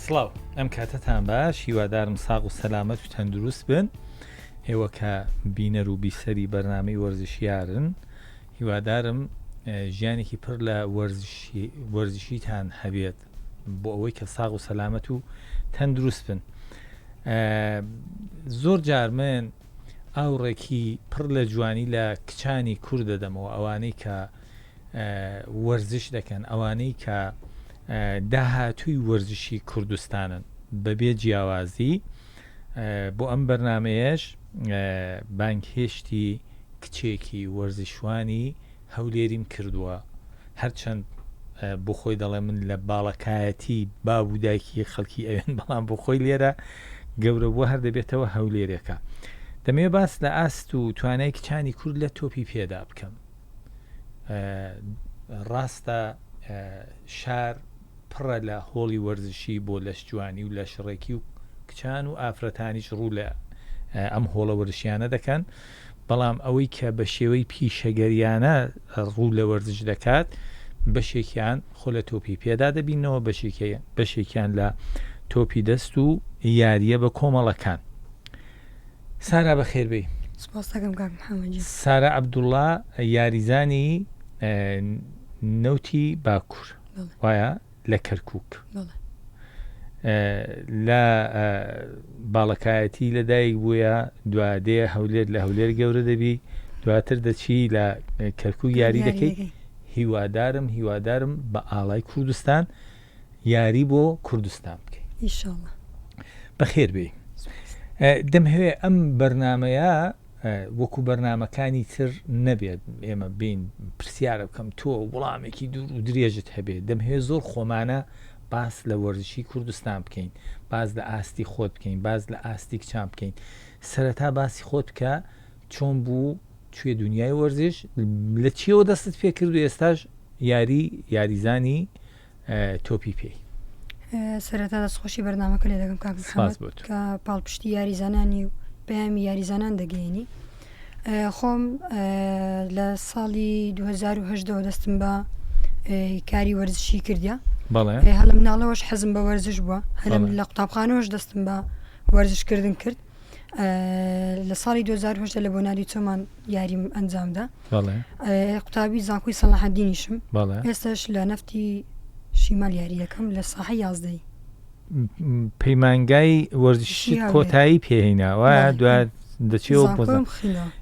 سڵاو ئەم کاتتان باش هیوادارم ساغ و سەلامەت و تەندروست بن ئێوە کە بینەر و بیسەری بەرنامەی وەرزشیارن هیوادارم ژیانێکی پڕ لە وەرزشیتان هەبێت بۆ ئەوەی کە ساغ و سەلامەت و تەندروست بن. زۆر جار من ئاوڕێکی پڕ لە جوانی لە کچانی کوور دەدەمەوە ئەوانەی کە وەرزش دەکەن ئەوانەی کە داهاتووی وەرزشی کوردستانن بەبێ جیاوازی. بۆ ئەم بەرنمەیەش بانگهێشتی کچێکی وەرزشوانی هەولێریم کردووە هەرچەند بۆ خۆی دەڵێ من لە باڵەکایەتی بابوودایکی خەڵکی ئەوێن بەڵام بۆ خۆی لێرە گەورە بووە هەر دەبێتەوە هەولێرێکە. دەمێ باس لە ئاست و توانای کچانی کورد لە تۆپی پێدا بکەم. ڕاستە شار پڕە لە هۆڵی وەرزشی بۆ لەش جوانی و لە شڕێکی و کچان و ئافرەتانیش ڕوو لە ئەم هۆڵە وەرزشیانە دەکەن بەڵام ئەوەی کە بە شێوەی پیشەگەریانە ڕوو لە وەرزش دەکات بەشێکیان خۆ لە تۆپی پێدا دەبینەوە بەشێکیان لە تۆپی دەست و یاریە بە کۆمەڵەکان. سارا بەخێربێی. سارا عەبدوڵڵا یاریزانی نەوتی باکوور وایە لە کەرکووک لە باڵەکایەتی لەدایک بووە دوادێ هەولێر لە هەولێر گەورە دەبی دواتر دەچی لە کەرکووک یاری دەکەی. هیوادارم بە ئاڵای کوردستان یاری بۆ کوردستان بکەی ئینشاڵڵا. بەخێر بێ. دەمهوێ ئەم بەرنمەیە وەکو بەرنمەکانی تر نەبێت ئێمە بین پرسیارە بکەم تۆ وەڵامێکی دوور و درێژت هەبێت دەمهوێ زۆر خۆمانە باس لە وەرزشی کوردستان بکەین باز لە ئاستی خۆت بکەین باز لە ئاستی کچان بکەین سەرەتا باسی خۆت بکە چۆن بوو توێ دنیای وەرزش لە چیەوە دەستت پێ کرد و ئێستاش یاریزانی تۆپی پێی. سەرەتا دەستخۆشی بەرنامەکە لێ دەکەم کاک محەممەد کە پاڵپشتی یاریزانانی و پەیامی یاریزانان دەگەێنی. خۆم لە ساڵی 2010 دەستم بە کاری وەرزشی کردیا هەڵە مناڵەوەش حەزم بە وەرزش بووە هەلم لە قوتابخانەوەش دەستم بە وەرزشکردن کرد. لە ساڵی 2010 لە بۆ نادی چۆمان یاریم ئەنجامدا قوتابی زانکۆی سەلاحەدینیشم ئێستاش لە نەفتی شیمال یاری یەکەم لە ساحە 11 پەیمانگای وەرزشی کۆتایی پێهێناوە دوات دەچێەوە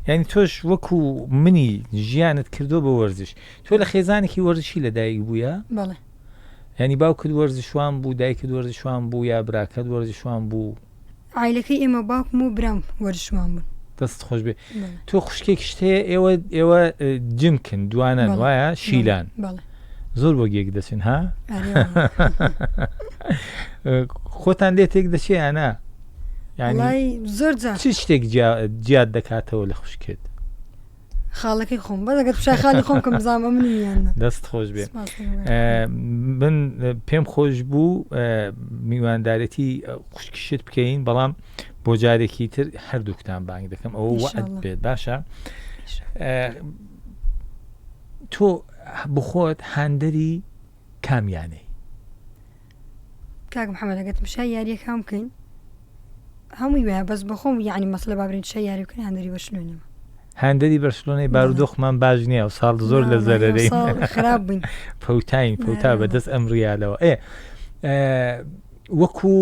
ینی تۆش وەکو منی ژیانت کردو بە وەرزش تۆ لە خێزانێکی وەرزشی لەدایک بووە ینی باوکت وەرزشوان بوو دایکت وەرزشوان بوو یا براکەت وەرزشوان بوو عیلەکەی ئێمە باوکم و برام وەرزشوان بوون. دەست خۆش بێ. تۆ خوشکێک شتەیە ئێوە جمکن دوانن وایە شیلان زۆر بۆ گێک دەچن ها خۆتان لێ تێک دەچێیانە زۆر چ شتێک جیاد دەکاتەوە لە خوشکێت خاڵەکەی خۆم بەدەگەت پشای خاڵی خۆم کە بزانمە منیانە دەست خۆش بێ. من پێم خۆش بوو میواندارەتی خوشکیشت بکەین بەڵام بۆ جارێکی تر هەردووکتان بانگ دەکەم ئەوە وعد بێت باشە. تۆ بخۆت هاندەری کامیانەی کاک محەممەد ئەگەتم شای یاریەکان بکەین هەمووی وایە بەس بەخۆم یعنی مەسلە بابرین شای یاری بکەین هاندەری بەرشلۆنەوە هاندەری بەرشلۆنەی بارودۆخمان باش نییە و ساڵ زۆر لە زەرەرەی خراپ بووین پەوتا بەدەست ئەم ڕیالەوە وەکو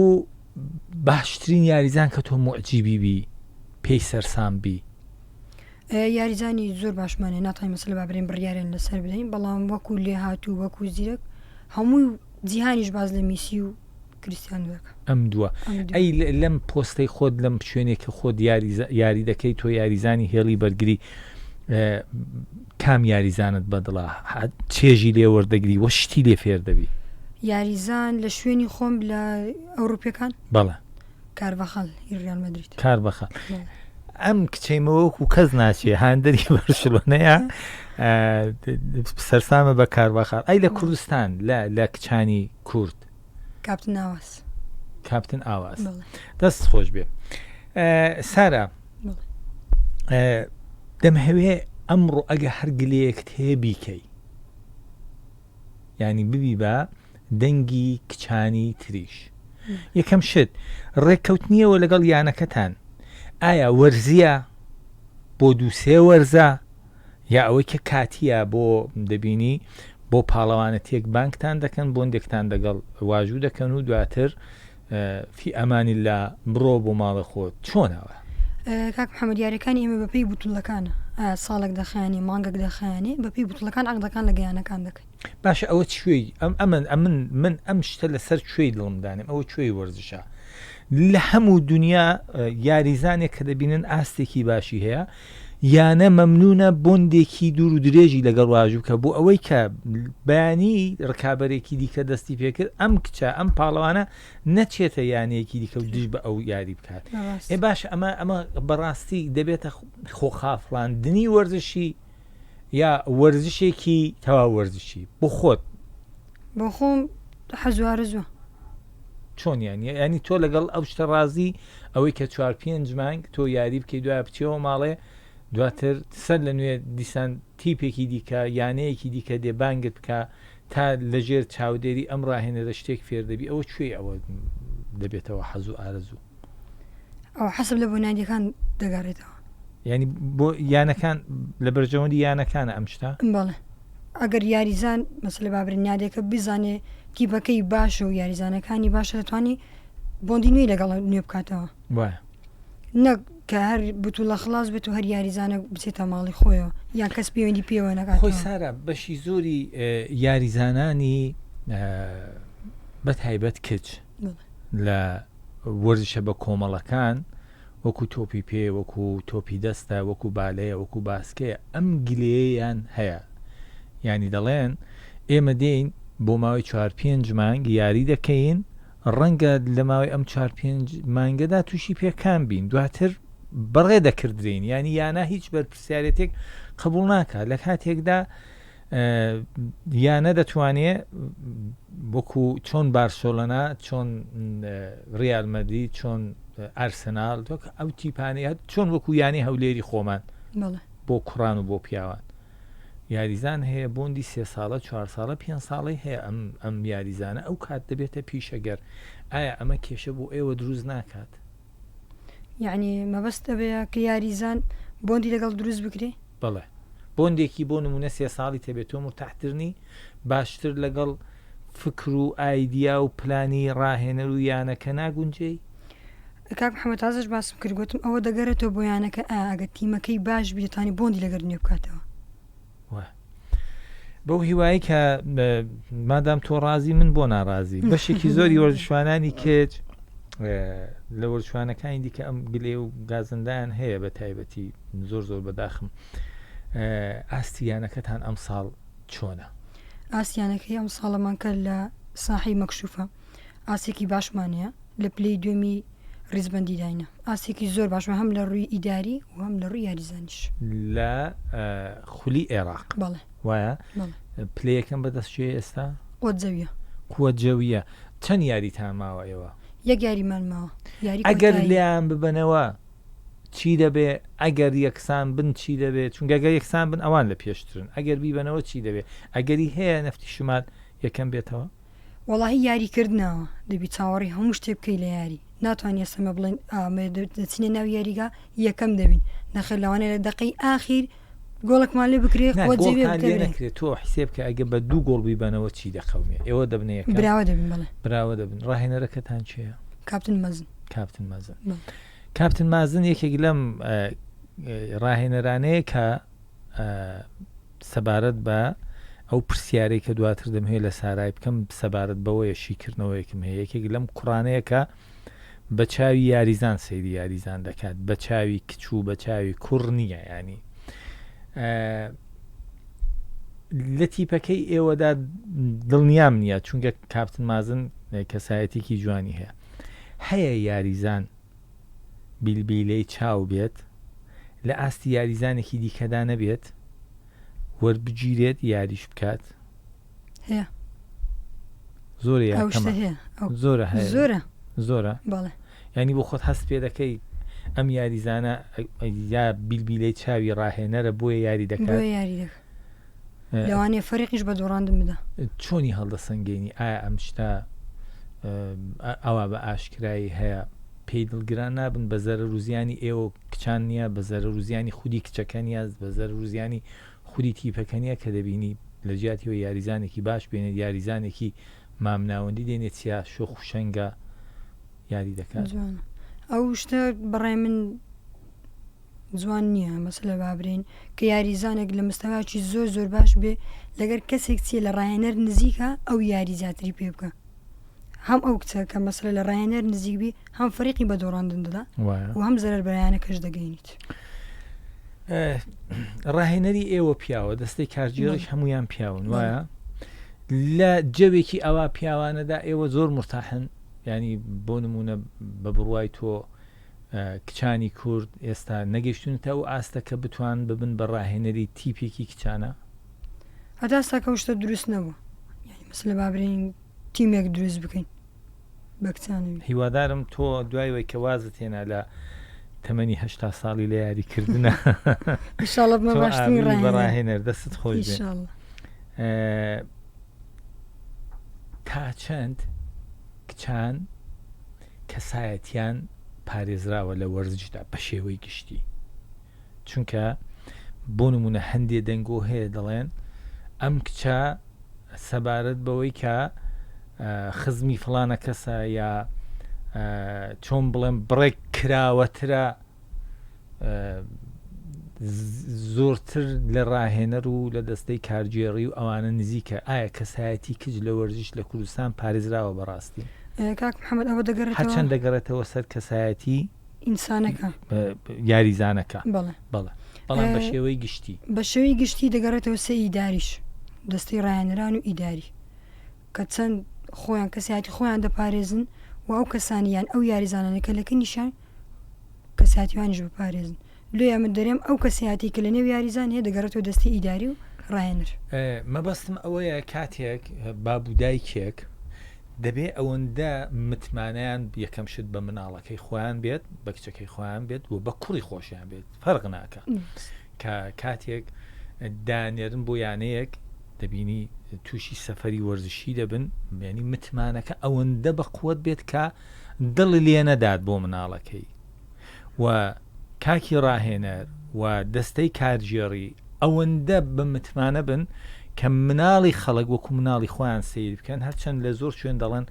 باشترین یاریزان کە تۆ موعجیبی بی پێی سەرسام بی. یاریزانی زۆر باشمانێ ناتوانین مەسلە بابرین بڕیارێن لەسەر بدەین بەڵام وەکو لێ هاتوو وەکو زیرەک هەمووی جیهانیش باز لە میسی و کریستیانو دەکە. ئەم دووە ئەی لەم پۆستەی خۆت لەم شوێنێکە خۆت یاری دەکەی تۆ یاریزانی هێڵی بەرگری کام یاریزانت بەدڵە چێژی لێ وەردەگری وە شتی لێ فێر دەبی. یاریزان لە شوێنی خۆم لە ئەوروپیەکان بەڵێ کارڤاخال ریال مەدرید کارڤاخال ئەم کچەیمەوەکو کەس ناچێ هاندەری بەرشلۆنەیە سەرسامە بە کارڤاخال. ئەی لە کوردستان لە کچانی کورد کاپتن ئاواز دەست خۆش بێ. سارا دەمهەوێ ئەمڕۆ ئەگە هەرگلەیەکت هەیە بیکەی ینی ببی بە دەنگی کچانی تریش یەکەم شت ڕێککەوتنیەوە لەگەڵ یانەکەتان ئایا وەرزیە بۆ دووسێ وەرزە یا ئەوەی کە کاتیە بۆ دەبینی بۆ پاڵەوانە تێک بانکتان دەکەن بۆندێکتان دەگەڵ واژوو دەکەن و دواتر فی ئەمانی لا بڕۆ بۆ ماڵە خۆت چۆنەوە کاک محەممەد یاریەکانی ئێمە بەپێی بوتڵەکانە ساڵێک دەخانی مانگەک دەخانی بەپی بوتڵەکان عقدەکان لە گەیانەکان دەکەین باشە ئەوە کوێی من ئەم شتە لەسەر کوێی دڵمدانم ئەوە کوێی وەرزشە لە هەموو دنیا یاریزانێک کە دەبینن ئاستێکی باشی هەیە یانە مەمنونە بۆندێکی دوور و درێژی لەگەڵ واژوو کە بۆ ئەوەی کە بەیانی ڕکابەرێکی دیکە دەستی پێکرد ئەم کچە ئەم پاڵەوانە نەچێتە یانەیەکی دیکە و دژ بە ئەو یاری بکات ئێ باش ئەمە بەڕاستی دەبێتە خۆخافڵاندنی وەرزشی یا وەرزشێکی تەوا وەرزشی بۆ خۆت بۆ خۆم حەزوارە زووە چۆن ینی تۆ لەگەڵ ئەو شتە ڕازی ئەوەی کە 4-5 مانگ تۆ یاری بکەی دوای بچێەوە ماڵێ دواتر سەر لە نوێ دیسان تیپێکی دیکە یانەیەکی دیکە دێبانگت بکە تا لەژێر چاودێری ئەم ڕاهێنەرە شتێک فێر دەبی ئەوە کوێ ئەوە دەبێتەوە حەز و ئارەزوو ئەو حەسب لە بۆنیەکان دەگەڕێتەوە ینی بۆ یانەکان لە بەرجەوەندی یانەکانە ئەم شتا بەڵێ ئەگەر یاریزان مەسلە بابرنیادێکە بزانێ تیپەکەی باشە و یاریزانەکانی باشە دەتوانانی بۆندی نوێی لەگەڵ نوێ بکاتەوە نەک کە هەر بتوڵە خلاص بێت و هەر یاریزانە بچێتە ماڵی خۆیەوە یان کەس پەیوەندی پێوە نەکات خۆی سارە بەشی زۆری یاریزانانی بەتایبەت کچ لە وەرزشە بە کۆمەڵەکان وەکو تۆپی پێ وەکو تۆپی دەستە وەکو بالەیە وەکو باسکەیە ئەم گلەیەیان هەیە ینی دەڵێن ئێمە دێین بۆ ماوەی 4-5 مانگ یاری دەکەین ڕەنگە لە ماوەی ئەم 4-5 مانگەدا تووشی پێکان بین دواتر بەڕێ دەکردرین ینی یانە هیچ بەرپرسیارەتێک قبول ناکات لە کاتێکدا یانە دەتوانێت وەکو چۆن بارسۆلۆنا چۆن ڕیال مەدرید چۆن ئارسەنال ئەو تیپانەیە چۆن وەکو یانی هەولێری خۆمان بۆ کوڕان و بۆ پیاوان یاریزان هەیە بۆندی 3 ساڵە 4 ساڵە 5 ساڵی هەیە ئەم یاریزانە ئەو کات دەبێتە پیشەگەر ئایا ئەمە کێشە بۆ ئێوە دروست ناکات یعنی مەبەستە بێ کە یاریزان بۆندی لەگەڵ دروست بکرێ بەڵێ بۆندێکی بۆ نمونە 3 ساڵی تەبێتەوە مرتاحترنی باشتر لەگەڵ فکر و ئایدیا و پلانی ڕاهێنەر و یانەکە ناگونجێی کاک محەممەد تازەش باسم کرد گوتم ئەوە دەگەرێتەوە بۆ یانەکە ئاگە تیمەکەی باش بێتانی بۆندی لەگەر نوێ بکاتەوە بەو هیوایی کە مادام تۆ ڕازی من بۆ ناڕازی بەشێکی زۆری وەرزشوانانی کێچ لە وەرزشوانەکانی دیکە ئەم گلێ و گازندایان هەیە بە تایبەتی زۆر بەداخم ئاستیانەکەتان ئەم ساڵ چۆنە ئاسیانەکەی ئەم ساڵەمان کرد لە ساحی مەکشوفە ئاسێکی باشمانەیە لە پلەی دوێمی ڕیزبەندی داینە ئاسێکی زۆر باشمە هەم لە ڕووی ئیداری و هەم لە ڕووی یاریزانیش لە خولی عێراق بەڵێ وایە پلەیەکەم بەدەستێ ئێستا قووەت جەویە چەند یاریتان ماوە ئێوە یەک یاریمان ماوە ئەگەر لیان ببنەوە چی دەبێ ئەگەر یەکسان بن چی دەبێت چونکە ئەگەر یەکسان بن ئەوان لە پێشترن ئەگەر بیبنەوە چی دەبێت ئەگەری هەیە نەفتی شمات یەکەم بێتەوە وەڵاهی یاریکردنەوە دەبی چاوەڕی هەموو شتێ بکەی لە یاری ناتوانانی ئێسمە بڵێن دەچینە ناو یاریگا یەکەم دەبین نەخێر لەوانێ لە دقەی ئاخیر گۆڵێکمان لێ بکرێ نەکرێت تۆ حسێب کە ئەگە بە 2 گۆڵ بیبنەوە چی دەخەومێ ئێوە دەبنەیە براوە دەبین بڵێ براوە دەبن ڕاهێنەرەکەتان چییە کاپتن مازن یەکێک لەم ڕاهێنەرانەیە کە سەبارەت بە ئەو پرسیارەی کە دواتر دەمهەیە لە سارای بکەم سەبارەت بەوەیە شیکردنەوەیەکم هەیە یەکێک لەم قوڕانەیە کە بە چاوی یاریزان سەیری یاریزان دەکات بە چاوی کچ و بە چاوی کوڕ نییە ینی لە تیپەکەی ئێوەدا دڵنیام نییە چونکە کاپتن مازن کەسایەتێکی جوانی هەیە یاریزان بیلبیلەی چاو بێت لە ئاستی یاریزانێکی دیکەدا نەبێت وەربگیرێت یاریش بکات زۆرە ینی بۆ خۆت هەست پێ دەکەی ئەم یاریزانە یا بیلبیلەی چاوی ڕاهێنەرە بۆیە یاری دەکات لەوانەیە فەرقیش بە دۆڕاندن بدە چۆنی هەڵدەسەنگێنی ئایا ئەم شتە ئەوە بە ئاشکرایی هەیە پێی دڵگران نابن بە زەرە ڕوزیانی ئێوە کچان نییە بە زەرە ڕوزیانی خودی کچەکە نیە بە زەرە ڕوزیانی خودی تیپەکە نیە کە دەبینی لە جیاتیەوە یاریزانێکی باش بێنێت یاریزانێکی مامناوەندی دێنێت چیا شۆخ و شەنگە یاری دەکات ئەو شتە بەڕێ من جوان نییە مەسلە بابرین کە یاریزانێک لە مستەواکی زۆر زۆر باش بێ لەگەر کەسێک چیە لە ڕایەنەر نزیکە ئەو یاری زیاتری پێ بکە هەم ئەو کچە کە مەسلە لە ڕایەنەر نزیکبی هەم فەریقی بە دۆڕاندن دەدا و هەم زەرەر بەرایانەکەش دەگەینیت ڕاهێنەری ئێوە پیاوە دەستەی کارگێڕیش هەمویان پیاون وایە لە جەوێکی ئەوە پیاوانەدا ئێوە زۆر مرتاحن ینی بۆ نمونە بە بڕوای تۆ کچانی کورد ئێستا نەگەشتونتە و ئاستە کە بتوان ببن بە ڕاهێنەری تیپێکی کچانە هەتا ئێستا کە شتە دروست نەبوو یعنی مەسلە بابرین تیمێک دروست بکەین بە کچانەوی هیوادارم تۆ دوایەوەی کە وازت هێنا لە تەمەنی 80 ساڵی لە یاریکردنە ئینشاڵڵا بمە باشترین ڕاهێنەر دەستت خۆش بێ تا چەند کچان کەسایەتیان پارێزراوە لە وەرزشدا بە شێوەی گشتی چونکە بۆ نمونە هەندێ دەنگۆ هەیە دەڵێن ئەم کچە سەبارەت بەوەی کە خزمی فلانە کەسە یا چۆن بڵێم بڕێک کراوەترە زۆرتر لە ڕاهێنەر و لە دەستەی کارگێڕی و ئەوانە نزیکە ئایا کەسایەتی کچ لە وەرزش لە کوردستان پارێزراوە بەڕاستی کاک محەممەد ئەوە دەگەڕێت هەرچەند دەگەڕێتەوە سەر کەسایەتی ئینسانەکە یاریزانەکە بەڵێ بەڵام بە شێوەی گشتی بە شێوەی گشتی دەگەڕێتەوە سێ ئیداریش دەستی ڕایەنەران و ئیداری کە چەند خۆیان کەسایەتی خۆیان دەپارێزن و ئەو کەسانیان ئەو یاریزانانەکە لەکە نیشان کەساتیوانیش بپارێزن لێ من دەرێم ئەو کەسایەتی کە لە نێو یاریزان هەیە دەگەڕێتەوە دەستی ئیداری و ڕایەنەر مەبەستم ئەوەیە کاتێک بابودایکێک دەبێ ئەوەندە متمانیان یەکەم شت بە مناڵەکەی خۆیان بێت بە کچەکەی خۆیان بێت و بە کوڕی خۆشیان بێت فەرق ناکە کە کاتێک دانێرن بۆ یانەیەک دەبینی تووشی سەفەری وەرزشی دەبن ینی متمانەکە ئەوەندە بە قووەت بێت کە دڵی لێ نەدات بۆ مناڵەکەی و کاکی ڕاهێنەر و دەستەی کارگێڕی ئەوەندە بە متمانە بن کە مناڵی خەڵک وەکو مناڵی خۆیان سیر بکەن هەرچەند لە زۆر شوێن دەڵێن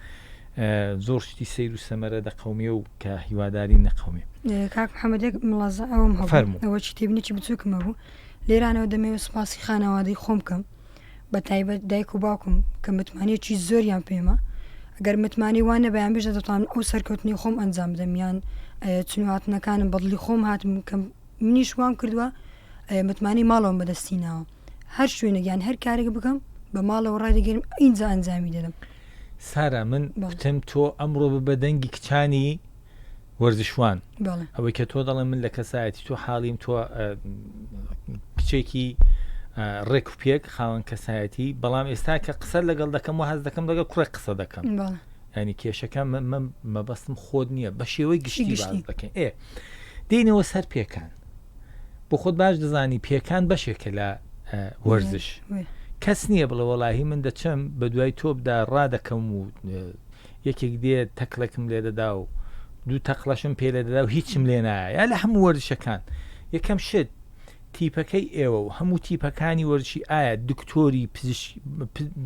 زۆر شتی سیر و سەمەرە دەقەومێ و کە هیواداری نەقەومێ کاک محەممەدێک مڵازە ئەوم هەفەرموو ئەوە چی تێبنێکی بچووکمە بوو لێرانەوە دەمەوێت سپاسی خانەوادەی خۆم بکەم بە تایبەت دایک و باوکم کە متمانەیەکی زۆریان پێمە ئەگەر متمانی وان نەبیان بێژە دەتوان ئەو سەرکەوتنی خۆم ئەنجام بدەم یان چنواتنەکانم بەدڵی خۆم هاتم کە منیش وام کردووە متمانی ماڵەوە بەدەستیناوە هەر شوێنەگیان هەر کارێک بکەم بە ماڵەوە ڕایدەگەرم ئینجا ئەنجامی دەدەم سارا من گوتم تۆ ئەمڕۆ بە دەنگی کچانی وەرزشوان ئەوەی کە تۆ دەڵێن من لە کەسایەتی تۆ حاڵیم تۆ کچێکی ڕێک و پێک خاوەن کەسایەتی بەڵام ئێستا کە قسە لەگەڵ دەکەم و هەز دەکەم لەگەڵ کوڕێک قسە دەکەم ینی کێشەکە مەبەستم خۆت نییە بە شێوەی گشتی باز دەکەین دێنەوە سەر پێکان بۆ خۆت باش دەزانی پێکان بەشێکە لە وەرزش کەس نییە بڵێ وەڵاهی من دەچم بە دوای تۆبدا ڕادەکەم و یەکێک دێت تەکلەکم لێ دەدا و دوو تەقلەشم پێ لێ دەدا و هیچم لێ نایە یا لە هەموو وەرزشەکان یەکەم شت تیپەکەی ئێوە و هەموو تیپەکانی وەرزشی ئایا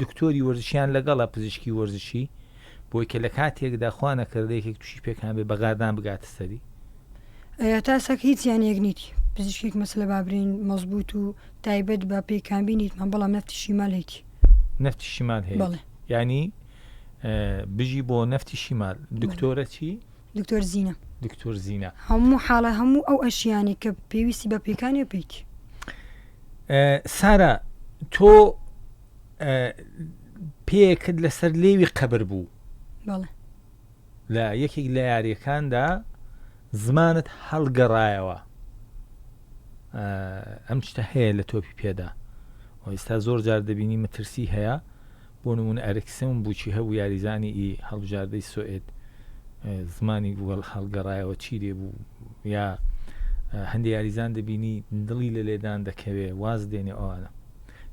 دکتۆری وەرزشیان لەگەڵە پزیشکی وەرزشی بۆی کە لە کاتێکدا خوا نەکردە یەکێک تووشی پێکان بێ بەغاردان بگاتە سەری تاسەک هیچیان یەک نیتی پزیشکێک مەسلە بابرین مەزبوط و تایبەت بە پێکان بینیتمان بەڵام نەفتی شیمال هەیەی نەفتی شیمال هەیە ینی بژی بۆ نەفتی شیمال دکتۆرە چی؟ دکتۆر زینە دکتۆر زینە هەموو حاڵە هەموو ئەو ئەشیانی کە پێویستی بە پێکانی پێیتی سارا تۆ پێکت لەسەر لێوی قەبر بوو لە یەکێک لە یاریەکاندا زمانت هەڵگەڕایەوە ئەم شتە هەیە لە تۆپی پێدا ئێستا زۆر جار دەبینی مەترسی هەیە بۆ نمونە ئەرکسم بووچی هەبوو یاریزانی ئی هەڵبژاردەی سوئێد زمانی وەڵ هەڵگەڕایەوە چی لێ بوو یا هەندێک یاریزان دەبینی دڵی لە لێدان دەکەوێ واز دێنێ ئەوانە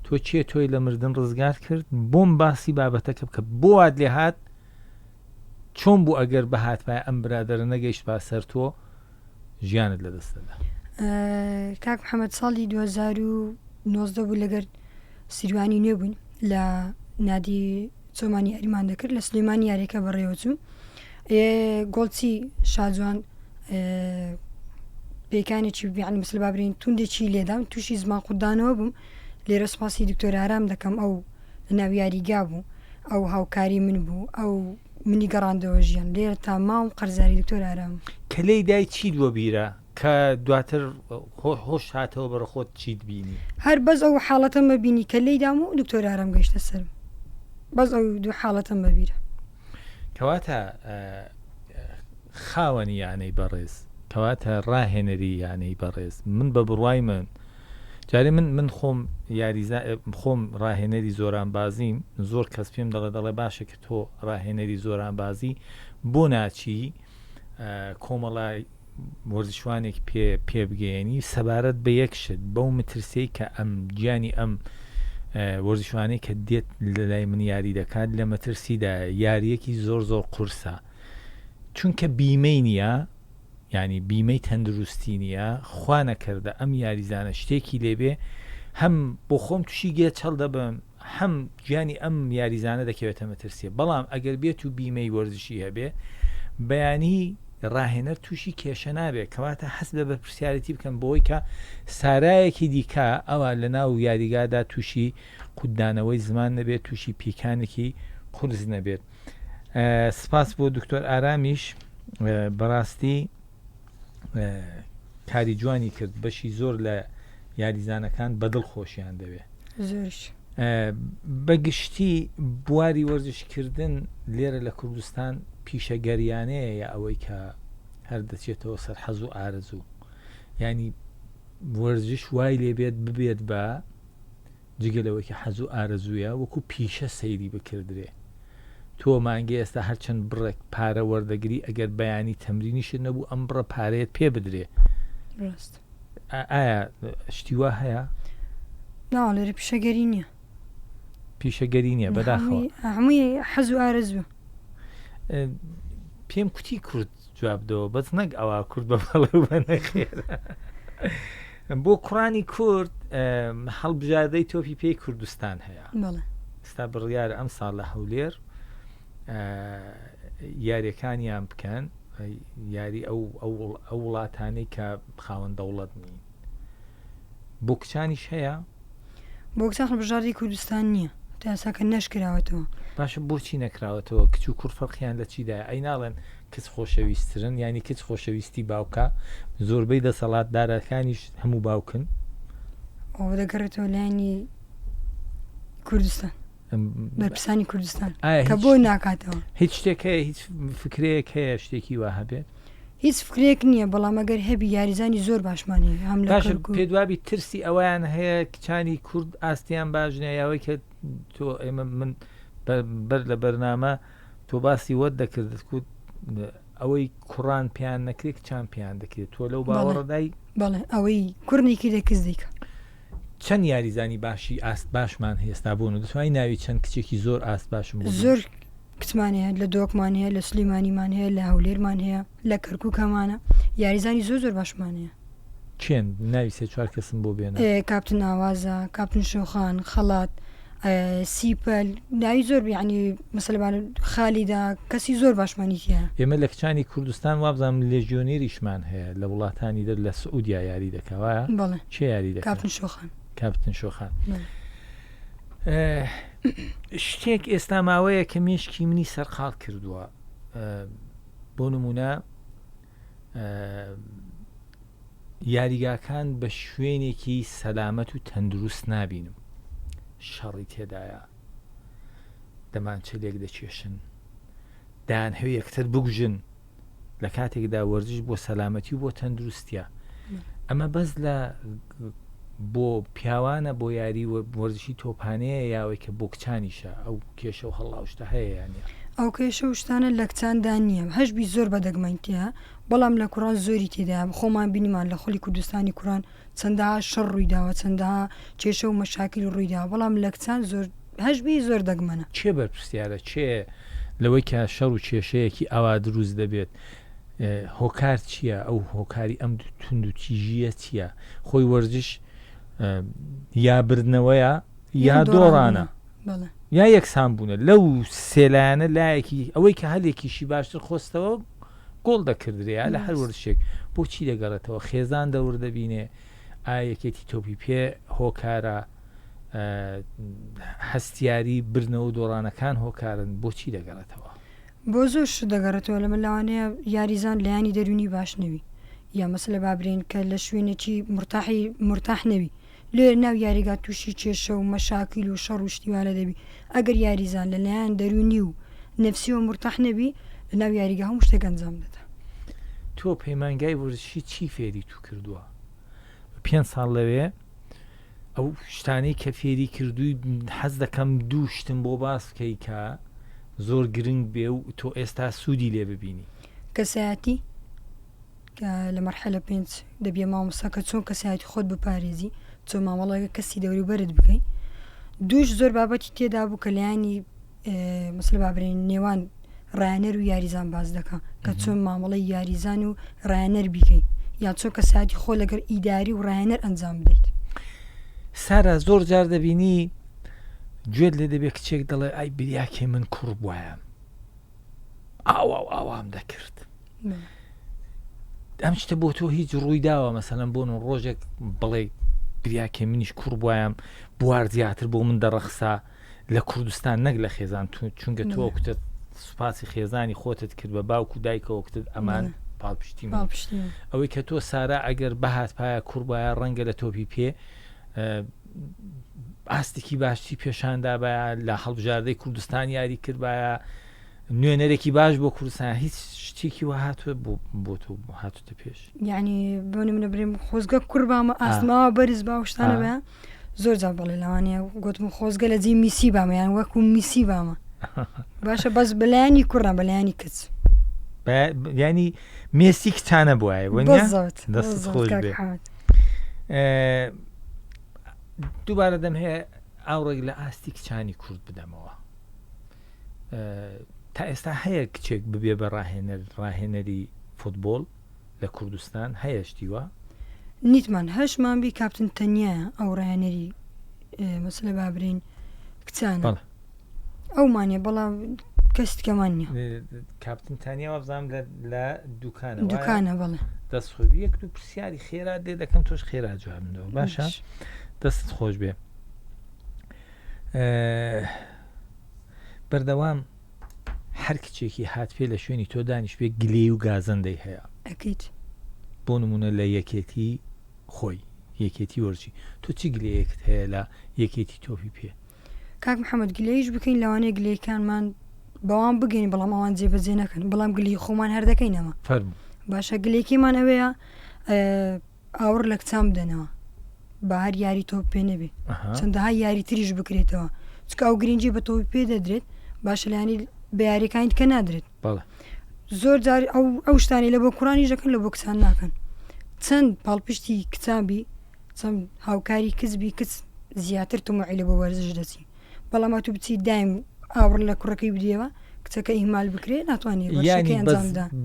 تۆ چیە تۆی لە مردن ڕزگار کرد بۆم باسی بابەتەکە بکە بۆ وات لێ هات چۆن بوو ئەگەر بەهاتپای ئەم برادرە نەگەیشت با سەر تۆ ژیانت لەدەستەدا؟ کاک محەممەد ساڵی 2019 بوو لەگەر سیروانی نوێ بوون لە نادی چۆمانی یاریمان دەکرد لە سلێمانی یاریەکە بەڕێوەچوو گۆڵچی شاجوان پێکانێکی بیانی مثل بابرین توندێکی لێدام تووشی زمان قودانەوە بووم لێرە سپاسی دکتۆر ئارام دەکەم ئەو لە ناو یاریگا بوو ئەو هاوکاری من بوو ئەو منی گەڕاندەوە ژیان لێرە تا ماوم قەرزاری دکتۆر ئارام کە لێی دای چیت وە بیرە کە دواتر هۆش هاتەوە بەرەخۆت چیت بینی؟ هەر بەس ئەو حاڵەتەم ببینی کە لێی دام و دکتۆر ئارام گەیشتە سەرم بەس ئەو دوو حاڵەتەم بەبیرە. کەواتە خاوەنی یانەی بەڕێز کەواتە ڕاهێنەری یانەی بەڕێز من بە بڕوای من جارێ من خۆم خۆم ڕاهێنەری زۆران بازیم زۆر کەس پێم دەڵێ باشە کە تۆ ڕاهێنەری زۆران بازی بۆ ناچی کۆمەڵای وەرزشوانێک پێ بگەێنی سەبارەت بە یەکشت بەو مترسی کە ئەم گیانی ئەم وەرزشوانەی کە دێت لە لای من یاری دەکات لە مەترسیدا یاریەکی زۆر قورسە چونکە بیمەی نییە ینی بیمەی تەندروستی نییە خوا نەکردە ئەم یاریزانە شتێکی لێبێ هەم بۆ خۆم تووشی گێ چەڵ دەبم هەم گیانی ئەم یاریزانە دەکەوێتە مەترسیە بەڵام ئەگەر بێت و بیمەی وەرزشی هەبێ بەیانی ڕاهێنەر تووشی کێشە نابێت کەواتە حەز لە بەرپرسیارەتی بکەم بۆی کە سارایەکی دیکە ئەوە لە ناو یاریگادا تووشی قوددانەوەی زمان نەبێت تووشی پیکانێکی قورس نەبێت. سپاس بۆ دکتۆر ئارامیش بەڕاستی کاری جوانی کرد بەشی زۆر لە یاریزانەکان بەدڵ خۆشیان دەوێت زۆرش بەگشتی بواری وەرزشکردن لێرە لە کوردستان پیشەگەریانەیە یا ئەوەی کە هەر دەچێتەوە سەر حەز و ئارەزوو ینی وەرزش وای لێبێت ببێت بە جگەلەوەی کە حەز و ئارەزوویە وەکو پیشە سەیری بکردرێ تۆ مانگە ئێستا هەرچەند بڕێک پارە وەردەگری ئەگەر بەیانی تەمرینیشت نەبوو ئەم بڕە پارەیەت پێ بدرێ ئایا شتیوا هەیە؟ ناوە لێرە پیشەگەری نییە پیشەگەری نییە بەداخەوە هەمووی حەز و ئارەزووە پێم کوتی کورد جوابدەوە بەس نەک ئەوە کورد بە بەڵێ بە نەخێرە بۆ کوڕانی کورد هەڵبژاردەی تۆپی پێی کوردستان هەیە ئستا بڕیارە ئەم ساڵ لە هەولێر یاریەکانیان بکەن یاری ئەو وڵاتانەی کە خاوەن دەوڵەت نین بۆ کچانیش هەیە بۆ کچان هەڵبژاردەی کوردستان نییە تاساکە نەشکراوەتەوە باشە بۆچی نەکراوەتەوە کچ و کوڕ فەرقیان لە چیدایە ئەی ناڵێن کچ خۆشەویستترن ینی کچ خۆشەویستی باوکە زۆربەی دەسەڵاتدارەکانیش هەموو باوکن ئەوە دەگەڕێتەوە لایانی کوردستان بەرپرسانی کوردستان کە بۆ ناکاتەوە هیچ شتێک هەیە هیچ فکرەیەک هەیە شتێکی وا هەبێت هیچ فکرێک نییە بەڵام ئەگەر هەبی یاریزانی زۆر باشمانێ هەم باش پێدوابی ترسی ئەویان هەیە کچانی کورد ئاستیان باشنەیەوەی کە تۆ ئێمە من بەر لە بەرنامە تۆ باسی وەت دەکردت ئەوەی کوڕان پیان نەکرێت کچان پیان دەکرێت تۆ لەو باوەڕدای بەڵێ ئەوەی کوڕنێکی دەکەس دیکە چەند یاریزانی باشی ئاست باشمان هێستا بوون و دەتوانین ناوی چەند کچێکی زۆر ئاست باشم زۆر کچمان هەیە لە دۆکمان هەیە لە سلێمانیمان هەیە لە هەولێرمان هەیە لە کەرکووکەمانە یاریزانی زۆر باشمان هەیە چێن ناوی سێ چوار کەسم بۆ بێنە کاپتن ئاوازە کاپتن شۆخان خەڵات سیپەل ناوی زۆر یعنی مەسەلەبان خالیدا کەسی زۆر باشمانیتیە ئێمە لە کچانی کوردستان وابزانم لێژیۆنێریشمان هەیە لە وڵاتانی دەر لە سعودیا یاری دەکەوە بەڵێ چێ یاری دەکات کاپتن شۆخان کاپتن شۆخان شتێک ئێستا ماوەیە کە مێشکی منی سەرقاڵ کردووە بۆ نمونە یاریگاکان بە شوێنێکی سەلامەت و تەندروست نابینم شەڕی تێدایە دەمان چلێک دەچێشن دایان هەوێ یەکتر بگوژن لە کاتێکدا وەرزش بۆ سەلامەتی و بۆ تەندروستیە ئەمە بەس لە بۆ پیاوانە بۆ یاری وەرزشی تۆپانەیە یاوەی کە بۆ کچانیشە ئەو کێشە و هەڵاوشتە هەیە یانە ئەو کێشە و شتانە لە کچاندا نییە هەشبی زۆر بەدەگمەنتیە بەڵام لە کوڕان زۆری تێدا خۆمان بینیمان لە خۆلی کوردستانی کوڕان چەندەها شەڕ ڕوویداوە چەندەها کێشە و مەشاکل ڕوویدا بەڵام لە کچان زۆر هەشبی زۆر دەگمەنە چێ بەرپرسیارە چێ لەوەی کە شەڕ و کێشەیەکی ئاوا دروست دەبێت هۆکار چییە؟ ئەو هۆکاری ئەم تونند و تیژیە چییە؟ خۆی وەرزش یابردنەوەیە یا دۆڕانە یا یەکسان بوونە لەو سێلایەنە لایەکی ئەوەی کە هەلێکیشی باشتر خۆستەوە گۆڵ دەکردرێ لە هەر وەرزشێک بۆچی دەگەڕێتەوە خێزان دەور دەبینێ ئایەکێتی تۆپی پێ هۆکارە هەستیاری برنەوە دۆڕانەکان هۆکارن بۆچی دەگەڕێتەوە بۆ زۆر دەگەڕێتەوە لەمە لەوانەیە یاریزان لایانی دەرونی باش نەوی یا مەسلە بابرین کە لە شوێنێکی مرتاح نەوی لێ ناو یاریگا تووشی کێشە و مەشاکیل و شەڕ و شتیوانە دەبی ئەگەر یاریزان لە لایەن دەرونی و نەفسی و مرتاح نەبی لە ناو یاریگا هەموو شتێک ئەنجام دەدا. تۆ پەیمانگای وەرزشی چی فێری تو کردووە؟ 5 ساڵ لەوێ ئەو شتانەی کە فێری کردووی حەز دەکەم دوو شتم بۆ باس بکەی کە زۆر گرنگ بێ و تۆ ئێستا سوودی لێ ببینی. کەسایەتی کە لە مەرحلە 5 دەبێ مامۆستاکە چۆن کەسایەتی خۆت بپارێزی چۆن مامەڵەیە کەسی دەوروبەرت بکەی. دووش زۆر بابەتی تێدا بوو کە لایانی مەسلە بابرین نێوان ڕایەنەر و یاریزان باز دەکەن کە چۆن مامەڵەی یاریزان و ڕایەنەر بیکەی یا چۆن کەسایەتی خۆ لەگەر ئیداری و ڕایەنەر ئەنجام بدەیت. سارا زۆر جار دەبینی گوێت لێ دەبێت کچێک دەڵێ ئای بریاکێ من کوڕ بووایە ئاوام دەکرد ئەم شتە بۆ تۆ هیچ ڕوویداوە مەسەلەن بۆ ڕۆژێک بڵێ بریاکێ منیش کوڕ بووایم بوار زیاتر بۆ من دەڕەخسا لە کوردستان نەک لە خێزان چونکە تۆ کتت سوپاسی خێزانی خۆتت کرد بە باوکو دایکەوە کتت ئەمان پاڵپشتی ئەوەی کە تۆ سارا ئەگەر بەهات پایە کوڕ بایە ڕەنگە لە تۆپی پێ ئاستێکی باشی پێشاندا بە لە هەڵبژاردەی کوردستان یاری کرد بە نوێنەرێکی باش بۆ کوردستان هیچ شتێکی وە هاتووە بۆ تۆ هاتوتە پێش یعنی بۆنی منە برێم خۆزگە کوڕبامە ئاسماوە بەرز باوشتانە بە زۆر جا بڵێ لەوانەیە گوتم خۆزگە لە جێ میسی بامە یان وەکو میسی بامە باشە بەس بەلایانی کوڕە بەلایانی کچ ینی مێسی کچانە بووایە دەست خۆش بێ. دووبارە دەم هەیە ئاوڕێک لە ئاستی کچانی کورد بدەمەوە تا ئێستا هەیە کچێک ببێ بە ڕاهێنەری فوتبۆڵ لە کوردستان هەیەشتیوە نیتمان هەشمان بی کاپتن تەنیا ئەو ڕاهێنەری مەسلە بابرین کچانە ئەومانێ بەڵام کەستکەمان نییە کاپتن تەنیا وەبزانام لە دوکانە بەڵێ دەستخۆبی یەک دوو پرسیاری خێرا دێ دەکەم تۆش خێرا جواب منەوە باشە دەستت خۆش بێ. بەردەوام هەر کچێکی هات پێ لە شوێنی تۆ دانیش پێ گلێ و گازەندەی هەیە ئەکەیت بۆ نمونە لە یەکێتی خۆی یەکێتی وەرچی تۆ چی گلەیەکت هەیە لە یەکێتی تۆپی پێ؟ کاک محەممەد گلەیش بکەین لەوانەیە گلەکانمان بەوان بگەین بەڵام ئەوان جێبەجێ نەکەن بەڵام گلی خۆمان هەر دەکەینەوە باشە گلێکیمان ئەوەیە ئاور لە کچام بدەنەوە بە هەر یاری تۆ پێ نەبێ چەندەها یاری تریش بکرێتەوە چکە ئەو گرنگی بە تۆی پێ دەدرێت باشە لایانی بە یاریەکانیت کە نادرێت زۆر جار ئەو شتانی لە بۆ کوڕانی دەکەن لە بۆ کچان ناکەن چەند پاڵپشتی کچابی چەند هاوکاری کچبی کچ زیاتر تۆمەعی لە بۆ وەرزش دەچی بەڵام تو بچی دایم ئاور لە کوڕەکەی بدێەوە کچەکە ئیهمال بکرێ ناتوانێت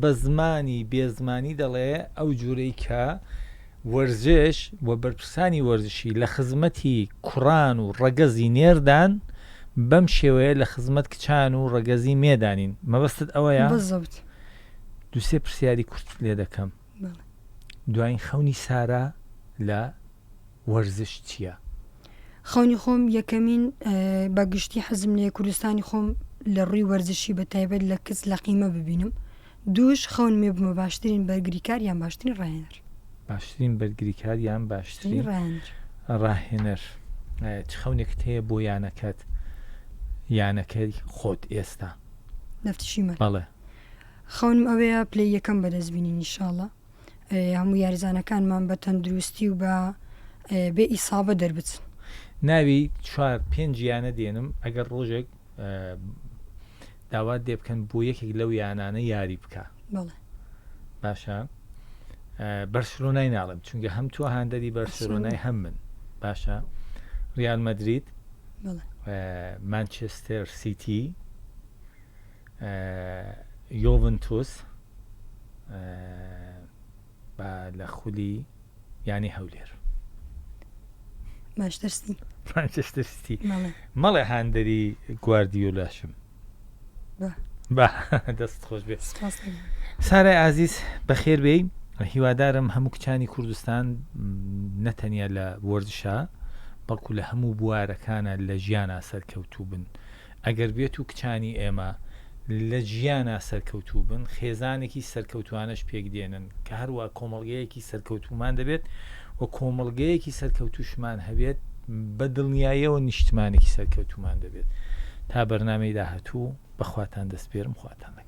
بە زمانی بێزمانی دەڵێ ئەو جوورەی کە وەرزش و بەرپرسانی وەرزشی لە خزمەتی کوڕان و ڕەگەزی نێردان بەم شێوەیە لە خزمەت کچان و ڕەگەزی مێدانین مەبەستت ئەوەیە دووسێ پرسیاری کورت لێ دەکەم دوایین خەونی سارا لە وەرزش چییە؟ خەونی خۆم یەکەمین بەگشتی حەزم لێ کوردستانی خۆم لە ڕووی وەرزشی بە تایبەت لە کچ لە قیمە ببینم دووش خەون مێ بمە باشترین بەرگریکار یان باشترین ڕاهێنەر باشترین بەرگریکار یان باشترین ڕاهێنەر چ خەونێکت هەیە بۆ یانەکەی خۆت ئێستا نەفتشیمە بەڵێ خەونم ئەوەیە پلەی یەکەم بەدەستبینی ئینشاڵڵا هەموو یاریزانەکانمان بە تەندروستی و بە بێ ئیسابە دەربچن ناوی 4-5 یانە دێنم ئەگەر ڕۆژێک داوات دێ بکەن بۆ یەکێک لەو یانانە یاری بکە باشە بەرسلۆنای ناڵم چونکە هەم تۆ هاندەری بەرسلۆنای هەم من باشە ریال مەدرید مانچستر سیتی یۆڤنتوس لە خولی ینی هەولێر ماشتەرستی مانچستەر سیتی مەڵێ هاندەری گواردیۆلاشم دەست خۆش بێت. سارای ئازیز بەخێر بێی، هیوادارم هەموو کچانی کوردستان نەتەنیا لە وەرزشە بەڵکو لە هەموو بوارەکانە لە ژیانە سەرکەوتوو بن. ئەگەر بێت و کچانی ئێمە لە ژیانە سەرکەوتوو بن، خێزانێکی سەرکەوتوانش پێک دێنن کە هەروە کۆمەڵگەیەکی سەرکەوتومان دەبێت و کۆمەڵگەیەکی سەرکەوتوشمان هەبێت بە دڵنیاییەوە نیشتمانێکی سەرکەوتومان دەبێت. تا بەرنامەی داهاتوو بەخواتان دەستپێرم، خواتان لەگەڵ.